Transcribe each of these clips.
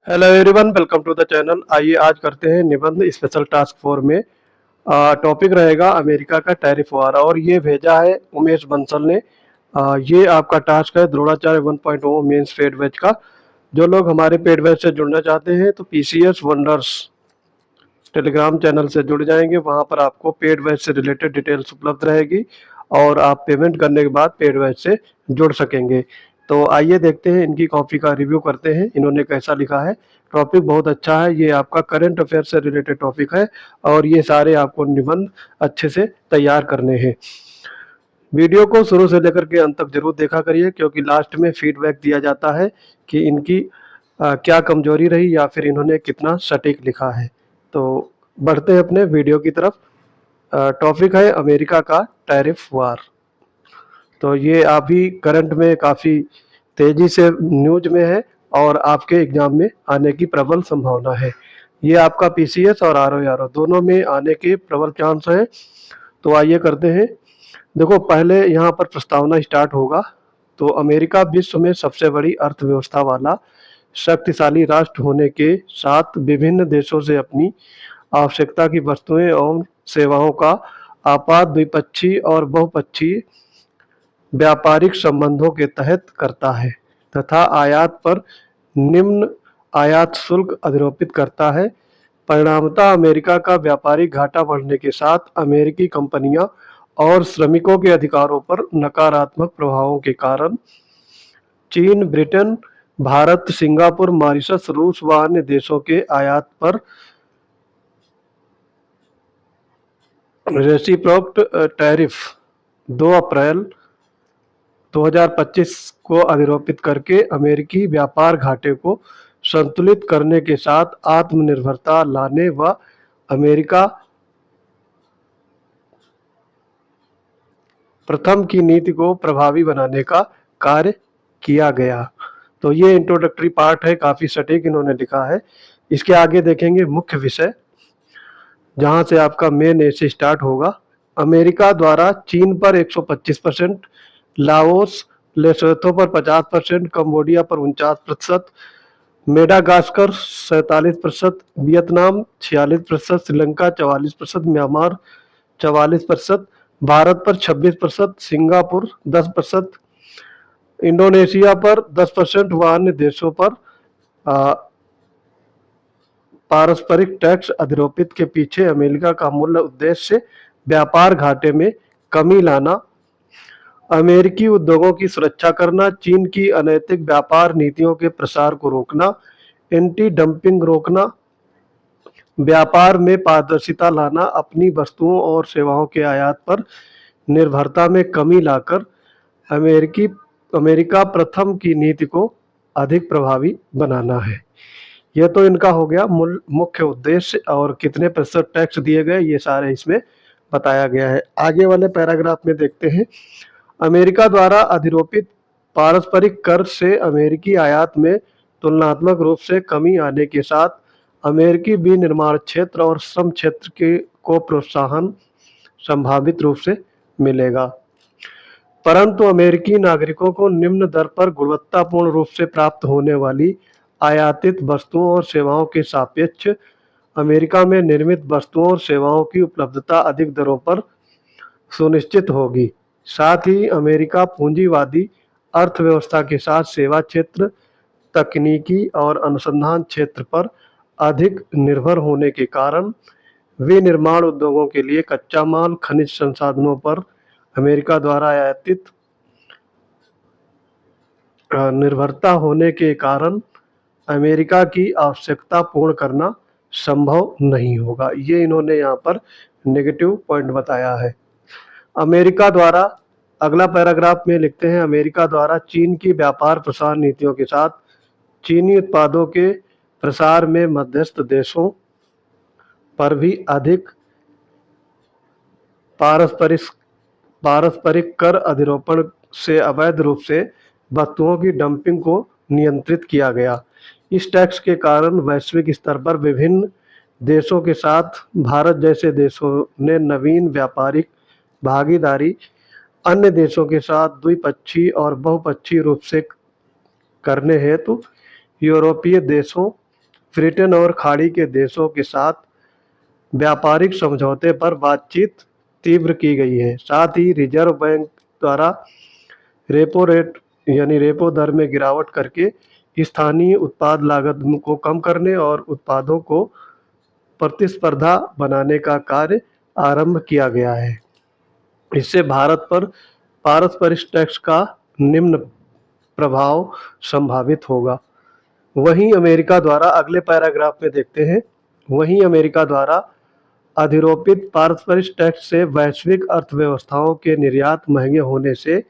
Hello everyone, welcome to the channel. आइए आज करते हैं निबंध स्पेशल टास्क 4 में। टॉपिक रहेगा अमेरिका का टैरिफ वार और ये भेजा है उमेश बंसल ने। ये आपका टास्क है द्रोणाचार्य 1.0 मेंस पेड बैच का। जो लोग हमारे पेड बैच से जुड़ना चाहते हैं तो पीसीएस वंडर्स टेलीग्राम चैनल से जुड़ जाएंगे। वहाँ पर आपको पेड बैच से रिलेटेड डिटेल्स उपलब्ध रहेगी और आप पेमेंट करने के बाद पेड बैच से जुड़ सकेंगे। तो आइए देखते हैं, इनकी कॉपी का रिव्यू करते हैं इन्होंने कैसा लिखा है। टॉपिक बहुत अच्छा है, ये आपका करंट अफेयर से रिलेटेड टॉपिक है और ये सारे आपको निबंध अच्छे से तैयार करने हैं। वीडियो को शुरू से लेकर के अंत तक जरूर देखा करिए, क्योंकि लास्ट में फीडबैक दिया जाता है कि इनकी क्या कमजोरी रही या फिर इन्होंने कितना सटीक लिखा है। तो बढ़ते हैं अपने वीडियो की तरफ। टॉपिक है अमेरिका का टैरिफ वार। तो ये अभी करंट में काफ़ी तेज़ी से न्यूज में है और आपके एग्जाम में आने की प्रबल संभावना है। ये आपका पीसीएस और आरओ दोनों में आने के प्रबल चांस हैं। तो आइए करते हैं। देखो, पहले यहाँ पर प्रस्तावना स्टार्ट होगा। तो अमेरिका विश्व में सबसे बड़ी अर्थव्यवस्था वाला शक्तिशाली राष्ट्र होने के साथ विभिन्न देशों से अपनी आवश्यकता की वस्तुएं एवं सेवाओं का आपात द्विपक्षीय और बहुपक्षीय व्यापारिक संबंधों के तहत करता है तथा आयात पर निम्न आयात शुल्क अधिरोपित करता है। परिणामतः अमेरिका का व्यापारिक घाटा बढ़ने के साथ अमेरिकी कंपनियां और श्रमिकों के अधिकारों पर नकारात्मक प्रभावों के कारण चीन, ब्रिटेन, भारत, सिंगापुर, मॉरिशस, रूस व अन्य देशों के आयात पर रेसिप्रोक्ट टैरिफ 2 अप्रैल 2025 को अधिरोपित करके अमेरिकी व्यापार घाटे को संतुलित करने के साथ आत्मनिर्भरता लाने व अमेरिका प्रथम की नीति को प्रभावी बनाने का कार्य किया गया। तो ये इंट्रोडक्टरी पार्ट है, काफी सटीक इन्होंने लिखा है। इसके आगे देखेंगे मुख्य विषय, जहां से आपका मेन ए से स्टार्ट होगा। अमेरिका द्वारा चीन पर 125%, लाओस लेसोथो पर 50%, कंबोडिया पर 49%, Madagascar 47%, Vietnam 46%, Sri Lanka 44%, Myanmar 44%, Bharat पर 26%, सिंगापुर 10%, इंडोनेशिया पर 10% व अन्य देशों पर पारस्परिक टैक्स अधिरोपित के पीछे अमेरिका का मूल उद्देश्य व्यापार घाटे में कमी लाना, अमेरिकी उद्योगों की सुरक्षा करना, चीन की अनैतिक व्यापार नीतियों के प्रसार को रोकना, एंटी डंपिंग रोकना, व्यापार में पारदर्शिता लाना, अपनी वस्तुओं और सेवाओं के आयात पर निर्भरता में कमी लाकर अमेरिका प्रथम की नीति को अधिक प्रभावी बनाना है। यह तो इनका हो गया मुख्य उद्देश्य और कितने प्रतिशत टैक्स दिए गए ये सारे इसमें बताया गया है। आगे वाले पैराग्राफ में देखते हैं। अमेरिका द्वारा अधिरोपित पारस्परिक कर से अमेरिकी आयात में तुलनात्मक रूप से कमी आने के साथ अमेरिकी विनिर्माण क्षेत्र और श्रम क्षेत्र के को प्रोत्साहन संभावित रूप से मिलेगा, परंतु अमेरिकी नागरिकों को निम्न दर पर गुणवत्तापूर्ण रूप से प्राप्त होने वाली आयातित वस्तुओं और सेवाओं के सापेक्ष अमेरिका में निर्मित वस्तुओं और सेवाओं की उपलब्धता अधिक दरों पर सुनिश्चित होगी। साथ ही अमेरिका पूंजीवादी अर्थव्यवस्था के साथ सेवा क्षेत्र, तकनीकी और अनुसंधान क्षेत्र पर अधिक निर्भर होने के कारण विनिर्माण उद्योगों के लिए कच्चा माल, खनिज संसाधनों पर अमेरिका द्वारा आयातित निर्भरता होने के कारण अमेरिका की आवश्यकता पूर्ण करना संभव नहीं होगा। ये इन्होंने यहाँ पर नेगेटिव पॉइंट बताया है। अमेरिका द्वारा, अगला पैराग्राफ में लिखते हैं, अमेरिका द्वारा चीन की व्यापार प्रसार नीतियों के साथ चीनी उत्पादों के प्रसार में मध्यस्थ देशों पर भी अधिक पारस्परिक कर अधिरोपण से अवैध रूप से वस्तुओं की डंपिंग को नियंत्रित किया गया। इस टैक्स के कारण वैश्विक स्तर पर विभिन्न देशों के साथ भारत जैसे देशों ने नवीन व्यापारिक भागीदारी अन्य देशों के साथ द्विपक्षीय और बहुपक्षीय रूप से करने हेतु यूरोपीय देशों ब्रिटेन और खाड़ी के देशों के साथ व्यापारिक समझौते पर बातचीत तीव्र की गई है। साथ ही रिजर्व बैंक द्वारा रेपो रेट यानी रेपो दर में गिरावट करके स्थानीय उत्पाद लागत को कम करने और उत्पादों को प्रतिस्पर्धा बनाने का कार्य आरंभ किया गया है। इससे भारत पर पारस्परिक टैक्स का निम्न प्रभाव संभावित होगा। वहीं अमेरिका द्वारा अगले पैराग्राफ में देखते हैं, वहीं अमेरिका द्वारा अधिरोपित पारस्परिक टैक्स से वैश्विक अर्थव्यवस्थाओं के निर्यात महंगे होने से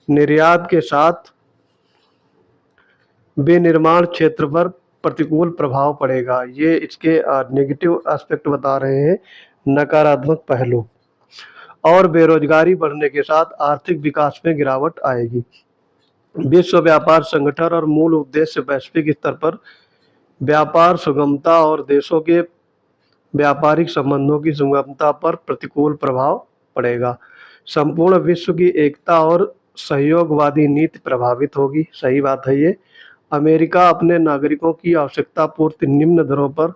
निर्यात के साथ विनिर्माण क्षेत्र पर प्रतिकूल प्रभाव पड़ेगा। ये इसके नेगेटिव एस्पेक्ट बता रहे हैं, नकारात्मक पहलू। और बेरोजगारी बढ़ने के साथ आर्थिक विकास में गिरावट आएगी। विश्व व्यापार संगठन और मूल उद्देश्य वैश्विक स्तर पर व्यापार सुगमता और देशों के व्यापारिक संबंधों की सुगमता पर प्रतिकूल प्रभाव पड़ेगा। संपूर्ण विश्व की एकता और सहयोगवादी नीति प्रभावित होगी। सही बात है ये। अमेरिका अपने नागरिकों की आवश्यकता पूर्ति निम्न दरों पर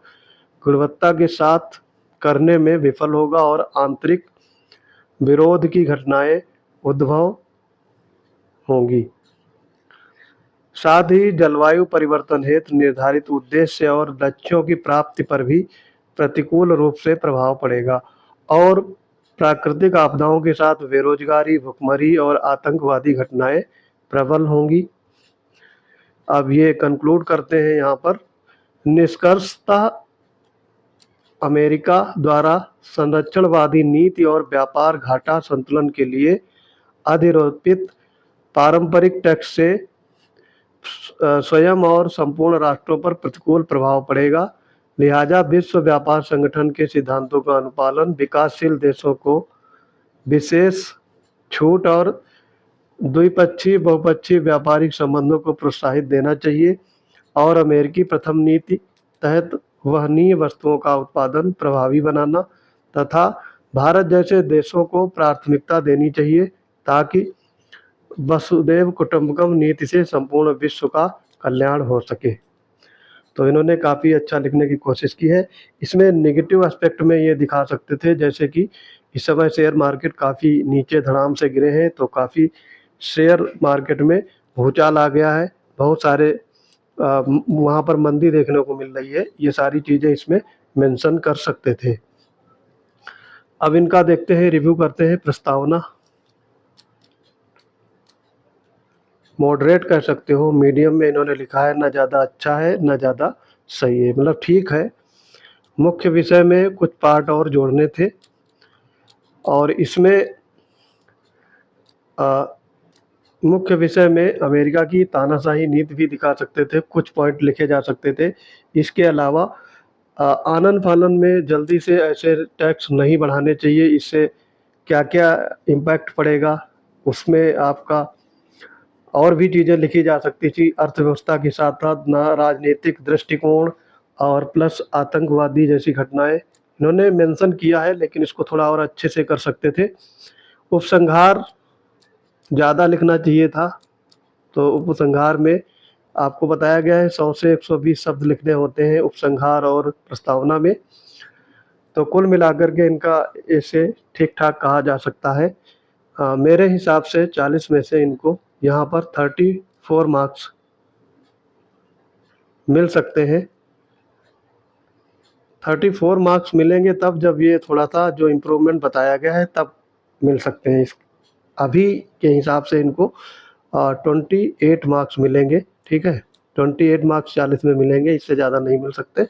गुणवत्ता के साथ करने में विफल होगा और आंतरिक विरोध की घटनाएं उद्भव होंगी। साथ ही जलवायु परिवर्तन हेतु निर्धारित उद्देश्य और लक्ष्यों की प्राप्ति पर भी प्रतिकूल रूप से प्रभाव पड़ेगा और प्राकृतिक आपदाओं के साथ बेरोजगारी, भुखमरी और आतंकवादी घटनाएं प्रबल होंगी। अब ये कंक्लूड करते हैं यहाँ पर। निष्कर्षतः अमेरिका द्वारा संरक्षणवादी नीति और व्यापार घाटा संतुलन के लिए अधिरोपित पारंपरिक टैक्स से स्वयं और संपूर्ण राष्ट्रों पर प्रतिकूल प्रभाव पड़ेगा। लिहाजा विश्व व्यापार संगठन के सिद्धांतों का अनुपालन, विकासशील देशों को विशेष छूट और द्विपक्षीय बहुपक्षीय व्यापारिक संबंधों को प्रोत्साहित देना चाहिए और अमेरिकी प्रथम नीति तहत वहनीय वस्तुओं का उत्पादन प्रभावी बनाना तथा भारत जैसे देशों को प्राथमिकता देनी चाहिए ताकि वसुदैव कुटुंबकम नीति से संपूर्ण विश्व का कल्याण हो सके। तो इन्होंने काफ़ी अच्छा लिखने की कोशिश की है। इसमें नेगेटिव एस्पेक्ट में ये दिखा सकते थे, जैसे कि इस समय शेयर मार्केट काफ़ी नीचे धड़ाम से गिरे हैं, तो काफ़ी शेयर मार्केट में भूचाल आ गया है, बहुत सारे वहाँ पर मंदी देखने को मिल रही है। ये सारी चीज़ें इसमें मेंशन कर सकते थे। अब इनका देखते हैं, रिव्यू करते हैं। प्रस्तावना मॉडरेट कह सकते हो, मीडियम में इन्होंने लिखा है, ना ज़्यादा अच्छा है ना ज़्यादा सही है, मतलब ठीक है। मुख्य विषय में कुछ पार्ट और जोड़ने थे और इसमें मुख्य विषय में अमेरिका की तानाशाही नीति भी दिखा सकते थे, कुछ पॉइंट लिखे जा सकते थे। इसके अलावा आनन फानन में जल्दी से ऐसे टैक्स नहीं बढ़ाने चाहिए, इससे क्या क्या इम्पैक्ट पड़ेगा उसमें आपका और भी चीज़ें लिखी जा सकती थी। अर्थव्यवस्था के साथ साथ ना राजनीतिक दृष्टिकोण और प्लस आतंकवादी जैसी घटनाएं इन्होंने मेंशन किया है, लेकिन इसको थोड़ा और अच्छे से कर सकते थे। उपसंहार ज़्यादा लिखना चाहिए था, तो उपसंहार में आपको बताया गया है 100 से 120 शब्द लिखने होते हैं उपसंहार और प्रस्तावना में। तो कुल मिलाकर के इनका ऐसे ठीक ठाक कहा जा सकता है। मेरे हिसाब से 40 में से इनको यहाँ पर 34 मार्क्स मिल सकते हैं। 34 मार्क्स मिलेंगे तब जब ये थोड़ा सा जो इम्प्रूवमेंट बताया गया है तब मिल सकते हैं। अभी के हिसाब से इनको 28 मार्क्स मिलेंगे, ठीक है। 28 मार्क्स 40 में मिलेंगे, इससे ज़्यादा नहीं मिल सकते।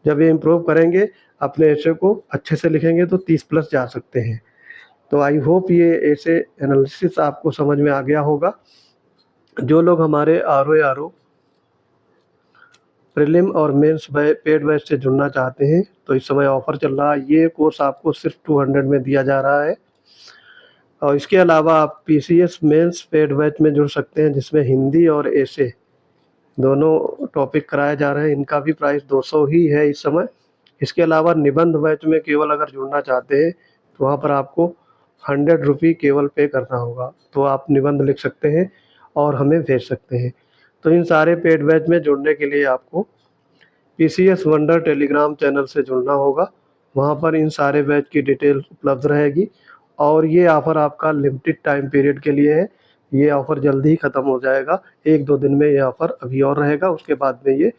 जब ये इम्प्रूव करेंगे, अपने ऐसे को अच्छे से लिखेंगे तो 30 प्लस जा सकते हैं। तो आई होप ये ऐसे एनालिसिस आपको समझ में आ गया होगा। जो लोग हमारे आर प्रीलिम और मेंस पेड बैच से जुड़ना चाहते हैं तो इस समय ऑफ़र चल रहा है। ये कोर्स आपको सिर्फ 200 में दिया जा रहा है और इसके अलावा आप पीसीएस मेंस पेड बैच में जुड़ सकते हैं, जिसमें हिंदी और ऐसे दोनों टॉपिक कराए जा रहे हैं। इनका भी प्राइस 200 ही है इस समय। इसके अलावा निबंध बैच में केवल अगर जुड़ना चाहते हैं तो वहाँ पर आपको 100 रुपये केवल पे करना होगा, तो आप निबंध लिख सकते हैं और हमें भेज सकते हैं। तो इन सारे पेड बैच में जुड़ने के लिए आपको PCS वंडर टेलीग्राम चैनल से जुड़ना होगा। वहाँ पर इन सारे बैच की डिटेल उपलब्ध रहेगी और ये ऑफ़र आपका लिमिटेड टाइम पीरियड के लिए है। ये ऑफ़र जल्दी ही ख़त्म हो जाएगा, 1-2 दिन में ये ऑफ़र अभी और रहेगा, उसके बाद में ये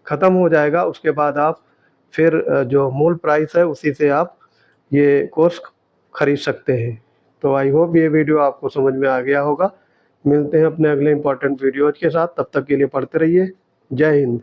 ख़त्म हो जाएगा। उसके बाद आप फिर जो मूल प्राइस है उसी से आप ये कोर्स खरीद सकते हैं। तो आई होप ये वीडियो आपको समझ में आ गया होगा। मिलते हैं अपने अगले इम्पोर्टेंट वीडियोज़ के साथ, तब तक के लिए पढ़ते रहिए। जय हिंद।